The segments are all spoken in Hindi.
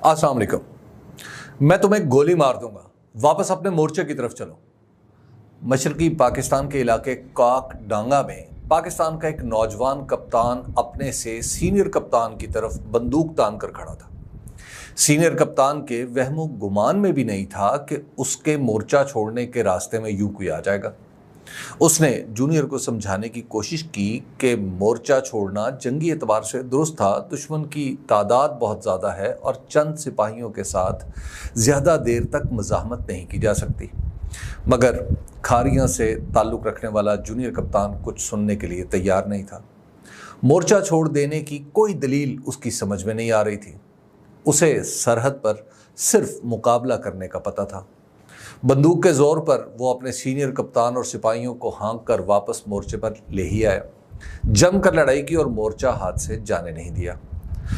अस्सलाम वालेकुम। मैं तुम्हें गोली मार दूंगा, वापस अपने मोर्चे की तरफ चलो। मशरकी पाकिस्तान के इलाके काक डांगा में पाकिस्तान का एक नौजवान कप्तान अपने से सीनियर कप्तान की तरफ बंदूक तान कर खड़ा था। सीनियर कप्तान के वहमो गुमान में भी नहीं था कि उसके मोर्चा छोड़ने के रास्ते में यूं कोई आ जाएगा। उसने जूनियर को समझाने की कोशिश की कि मोर्चा छोड़ना जंगी एतबार से दुरुस्त था, दुश्मन की तादाद बहुत ज़्यादा है और चंद सिपाहियों के साथ ज़्यादा देर तक मज़ाहमत नहीं की जा सकती। मगर खारियां से ताल्लुक़ रखने वाला जूनियर कप्तान कुछ सुनने के लिए तैयार नहीं था। मोर्चा छोड़ देने की कोई दलील उसकी समझ में नहीं आ रही थी। उसे सरहद पर सिर्फ मुकाबला करने का पता था। बंदूक के जोर पर वो अपने सीनियर कप्तान और सिपाहियों को हाँक कर वापस मोर्चे पर ले ही आया। जमकर लड़ाई की और मोर्चा हाथ से जाने नहीं दिया।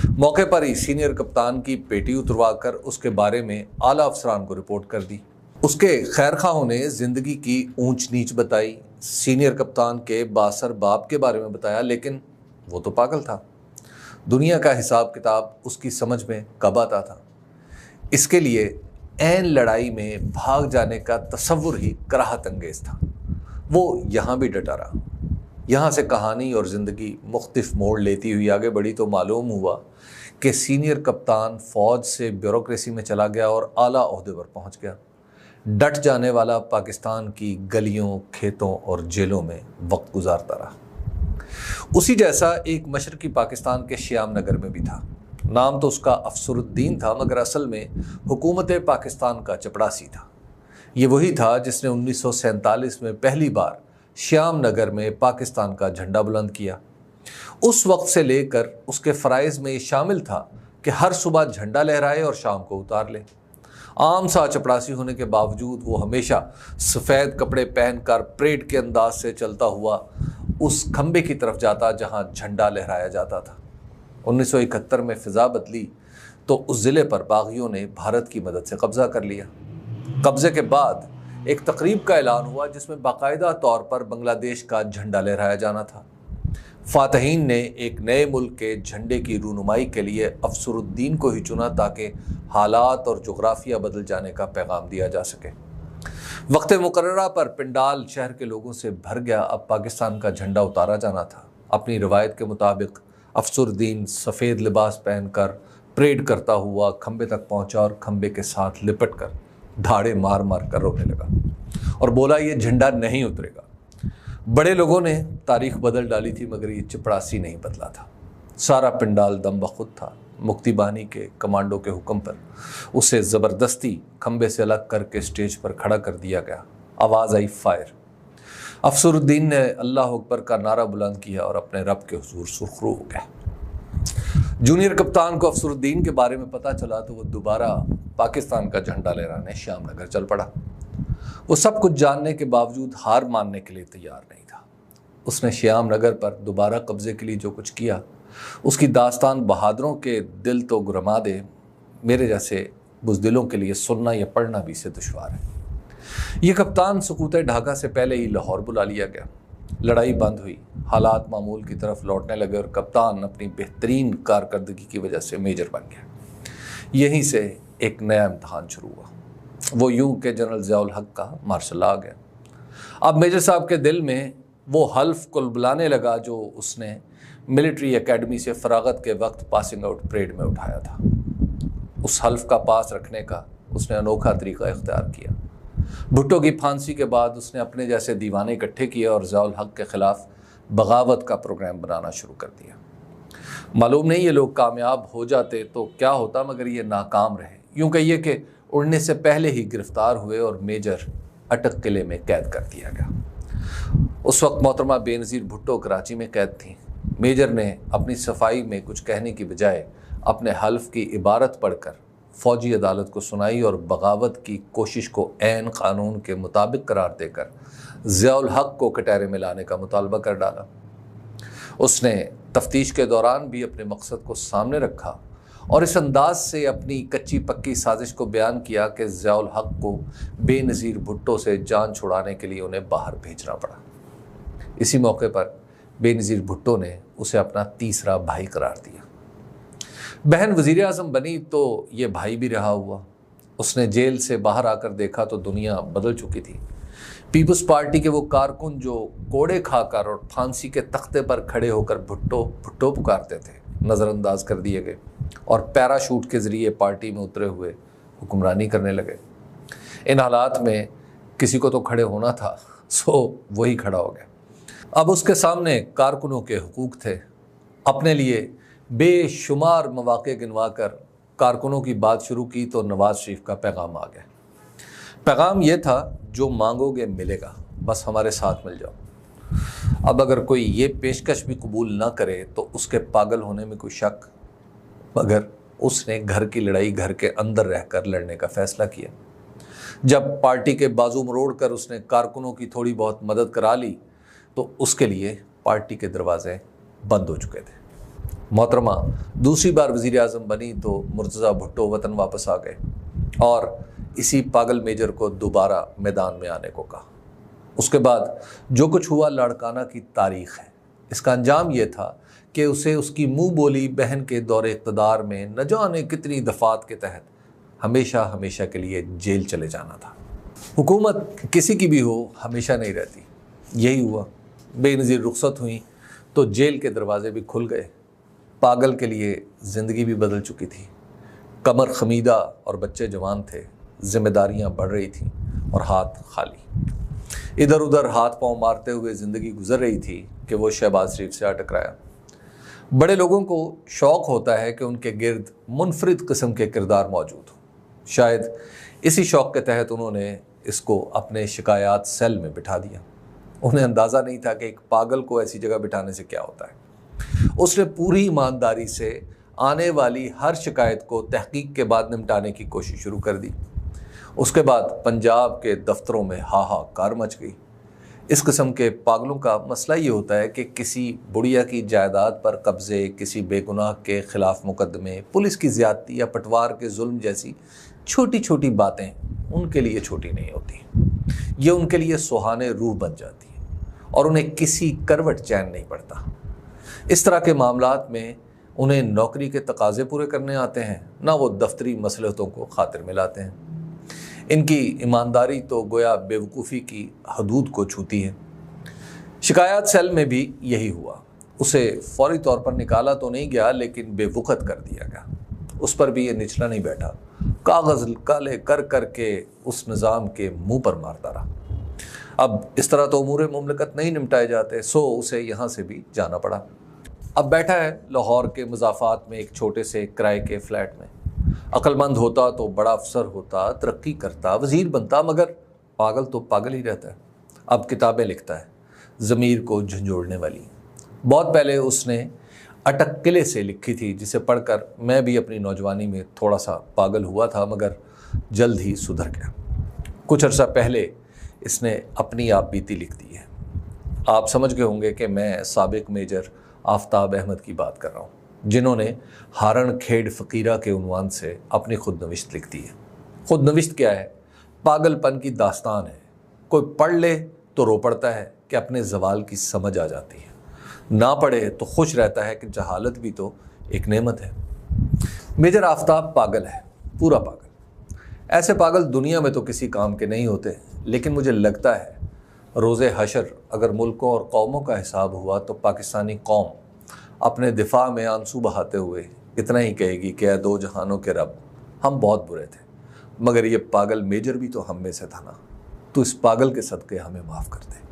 मौके पर ही सीनियर कप्तान की पेटी उतरवाकर उसके बारे में आला अफसरान को रिपोर्ट कर दी। उसके खैरखाओं ने जिंदगी की ऊंच नीच बताई, सीनियर कप्तान के बासर बाप के बारे में बताया, लेकिन वो तो पागल था। दुनिया का हिसाब किताब उसकी समझ में कब आता था। इसके लिए ऐन लड़ाई में भाग जाने का तसव्वुर ही कराहत अंगेज था। वो यहाँ भी डटा रहा। यहाँ से कहानी और ज़िंदगी मुख्तलिफ मोड़ लेती हुई आगे बढ़ी तो मालूम हुआ कि सीनियर कप्तान फ़ौज से ब्यूरोक्रेसी में चला गया और आला ओहदे पर पहुँच गया। डट जाने वाला पाकिस्तान की गलियों, खेतों और जेलों में वक्त गुजारता रहा। उसी जैसा एक मशरकी पाकिस्तान के श्याम नगर में भी था। नाम तो उसका अफसरुद्दीन था, मगर असल में हुकूमत पाकिस्तान का चपड़ासी था। ये वही था जिसने 1947 में पहली बार श्याम नगर में पाकिस्तान का झंडा बुलंद किया। उस वक्त से लेकर उसके फ़राइज़ में ये शामिल था कि हर सुबह झंडा लहराए और शाम को उतार ले। आम सा चपड़ासी होने के बावजूद वो हमेशा सफ़ेद कपड़े पहनकर परेड के अंदाज से चलता हुआ उस खंबे की तरफ जाता जहां झंडा लहराया जाता था। 1971 में फ़िज़ा बदली तो उस ज़िले पर बागियों ने भारत की मदद से कब्ज़ा कर लिया। कब्ज़े के बाद एक तकरीब का ऐलान हुआ जिसमें बाकायदा तौर पर बांग्लादेश का झंडा लहराया जाना था। फ़ातहीन ने एक नए मुल्क के झंडे की रूनुमाई के लिए अफसरुद्दीन को ही चुना ताकि हालात और जोग्राफिया बदल जाने का पैगाम दिया जा सके। वक्त मुकर्ररा पर पिंडाल शहर के लोगों से भर गया। अब पाकिस्तान का झंडा उतारा जाना था। अपनी रवायत के मुताबिक अफसरुद्दीन सफ़ेद लिबास पहनकर परेड करता हुआ खंबे तक पहुंचा और खंबे के साथ लिपट कर धाड़े मार मार कर रोने लगा और बोला, ये झंडा नहीं उतरेगा। बड़े लोगों ने तारीख बदल डाली थी, मगर ये चपड़ासी नहीं बदला था। सारा पिंडाल दम बखुद था। मुक्ति बानी के कमांडो के हुक्म पर उसे ज़बरदस्ती खंबे से अलग करके स्टेज पर खड़ा कर दिया गया। आवाज़ आई, फायर। अफसरुद्दीन ने अल्लाह अकबर का नारा बुलंद किया और अपने रब के हुजूर सुरखरू हो गया। जूनियर कप्तान को अफसरुद्दीन के बारे में पता चला तो वो दोबारा पाकिस्तान का झंडा लहराने श्याम नगर चल पड़ा। वो सब कुछ जानने के बावजूद हार मानने के लिए तैयार नहीं था। उसने श्याम नगर पर दोबारा कब्जे के लिए जो कुछ किया, उसकी दास्तान बहादुरों के दिल तो गुरमा दे, मेरे जैसे बुज़दिलों के लिए सुनना या पढ़ना भी इससे दुश्वार है। ये कप्तान सुकूत ढाका से पहले ही लाहौर बुला लिया गया। लड़ाई बंद हुई, हालात मामूल की तरफ लौटने लगे और कप्तान अपनी बेहतरीन कारकर्दगी की वजह से मेजर बन गया। यहीं से एक नया इम्तहान शुरू हुआ। वो यूं के जनरल ज़ियाउल हक का मार्शल आ गया। अब मेजर साहब के दिल में वो हल्फ कुलबुलाने लगा जो उसने मिलिट्री एकेडमी से फरागत के वक्त पासिंग आउट परेड में उठाया था। उस हल्फ का पास रखने का उसने अनोखा तरीका इख्तियार किया। भुट्टो की फांसी के बाद उसने अपने जैसे दीवाने इकट्ठे किए और ज़ियाउल हक के ख़िलाफ़ बगावत का प्रोग्राम बनाना शुरू कर दिया। मालूम नहीं ये लोग कामयाब हो जाते तो क्या होता, मगर ये नाकाम रहे। यूँ कहिए कि उड़ने से पहले ही गिरफ्तार हुए और मेजर अटक किले में कैद कर दिया गया। उस वक्त मोहतरमा बेनज़ीर भुट्टो कराची में कैद थी। मेजर ने अपनी सफाई में कुछ कहने की बजाय अपने हल्फ की इबारत पढ़कर फ़ौजी अदालत को सुनाई और बगावत की कोशिश को ऐन क़ानून के मुताबिक करार देकर ज़ियाउल हक को कटहरे में लाने का मुतालबा कर डाला। उसने तफ्तीश के दौरान भी अपने मकसद को सामने रखा और इस अंदाज से अपनी कच्ची पक्की साजिश को बयान किया कि ज़ियाउल हक को बेनज़ीर भुट्टो से जान छुड़ाने के लिए उन्हें बाहर भेजना पड़ा। इसी मौके पर बेनज़ीर भुट्टो ने उसे अपना तीसरा भाई करार दिया। बहन वज़ीर आज़म बनी तो ये भाई भी रहा हुआ। उसने जेल से बाहर आकर देखा तो दुनिया बदल चुकी थी। पीपल्स पार्टी के वो कारकुन जो कोड़े खाकर और फांसी के तख्ते पर खड़े होकर भुट्टो भुट्टो पुकारते थे, नज़रअंदाज कर दिए गए और पैराशूट के ज़रिए पार्टी में उतरे हुए हुक्मरानी करने लगे। इन हालात में किसी को तो खड़े होना था, सो वही खड़ा हो गया। अब उसके सामने कारकुनों के हुकूक थे। अपने लिए बेशुमार मौक़े गिनवा कर कारकुनों की बात शुरू की तो नवाज शरीफ का पैगाम आ गया। पैगाम यह था, जो मांगोगे मिलेगा, बस हमारे साथ मिल जाओ। अब अगर कोई ये पेशकश भी कबूल ना करे तो उसके पागल होने में कोई शक, मगर उसने घर की लड़ाई घर के अंदर रहकर लड़ने का फैसला किया। जब पार्टी के बाजू मरोड़ कर उसने कारकुनों की थोड़ी बहुत मदद करा ली तो उसके लिए पार्टी के दरवाजे बंद हो चुके थे। मोहतरमा दूसरी बार वज़ीर आज़म बनी तो मुर्तज़ा भुट्टो वतन वापस आ गए और इसी पागल मेजर को दोबारा मैदान में आने को कहा। उसके बाद जो कुछ हुआ लाड़काना की तारीख़ है। इसका अंजाम यह था कि उसे उसकी मुँह बोली बहन के दौरे इक़्तिदार में न जाने कितनी दफ़ात के तहत हमेशा हमेशा के लिए जेल चले जाना था। हुकूमत किसी की भी हो हमेशा नहीं रहती। यही हुआ। बेनज़ीर रुखसत हुई तो जेल के दरवाजे भी खुल गए। पागल के लिए ज़िंदगी भी बदल चुकी थी। कमर खमीदा और बच्चे जवान थे। जिम्मेदारियां बढ़ रही थीं और हाथ खाली। इधर उधर हाथ पांव मारते हुए ज़िंदगी गुजर रही थी कि वो शहबाज शरीफ से आ टकराया। बड़े लोगों को शौक़ होता है कि उनके गिर्द मुनफरिद किस्म के किरदार मौजूद हों। शायद इसी शौक़ के तहत उन्होंने इसको अपने शिकायत सेल में बिठा दिया। उन्हें अंदाज़ा नहीं था कि एक पागल को ऐसी जगह बिठाने से क्या होता है। उसने पूरी ईमानदारी से आने वाली हर शिकायत को तहकीक के बाद निपटाने की कोशिश शुरू कर दी। उसके बाद पंजाब के दफ्तरों में हाहाकार मच गई। इस किस्म के पागलों का मसला ये होता है कि किसी बुढ़िया की जायदाद पर कब्ज़े, किसी बेगुनाह के ख़िलाफ़ मुकदमे, पुलिस की ज़्यादती या पटवार के जुल्म जैसी छोटी छोटी बातें उनके लिए छोटी नहीं होती। ये उनके लिए सुहाने रूह बन जाती है और उन्हें किसी करवट चैन नहीं पड़ता। इस तरह के मामलात में उन्हें नौकरी के तकाज़े पूरे करने आते हैं, ना वो दफ्तरी मसलहतों को खातिर में लाते हैं। इनकी ईमानदारी तो गोया बेवकूफ़ी की हदूद को छूती है। शिकायत सेल में भी यही हुआ। उसे फौरी तौर पर निकाला तो नहीं गया, लेकिन बेवकूफ़त कर दिया गया। उस पर भी ये निचला नहीं बैठा, कागज़ काले कर कर के उस निज़ाम के मुंह पर मारता रहा। अब इस तरह तो उमूर मुमलकत नहीं निपटाए जाते, सो उसे यहाँ से भी जाना पड़ा। अब बैठा है लाहौर के मुज़ाफ़ात में एक छोटे से किराए के फ्लैट में। अक्लमंद होता तो बड़ा अफसर होता, तरक्की करता, वज़ीर बनता, मगर पागल तो पागल ही रहता है। अब किताबें लिखता है ज़मीर को झंझोड़ने वाली। बहुत पहले उसने अटक किले से लिखी थी, जिसे पढ़कर मैं भी अपनी नौजवानी में थोड़ा सा पागल हुआ था, मगर जल्द ही सुधर गया। कुछ अर्सा पहले इसने अपनी आप बीती लिख दी है। आप समझ गए होंगे कि मैं साबिक मेजर आफ्ताब अहमद की बात कर रहा हूँ, जिन्होंने हारण खेड़ फ़कीरा के उन्वान से अपनी खुद नविश्त लिख दी है। खुद नविश्त क्या है? पागलपन की दास्तान है। कोई पढ़ ले तो रो पड़ता है कि अपने ज़वाल की समझ आ जाती है, ना पढ़े तो खुश रहता है कि जहालत भी तो एक नेमत है। मेजर आफ्ताब पागल है, पूरा पागल। ऐसे पागल दुनिया में तो किसी काम के नहीं होते, लेकिन मुझे लगता है रोज़े हशर अगर मुल्कों और कौमों का हिसाब हुआ तो पाकिस्तानी कौम अपने दिफा में आंसू बहाते हुए इतना ही कहेगी कि ऐ दो जहानों के रब, हम बहुत बुरे थे, मगर ये पागल मेजर भी तो हम में से था ना। तो इस पागल के सदक़े हमें माफ़ कर दे।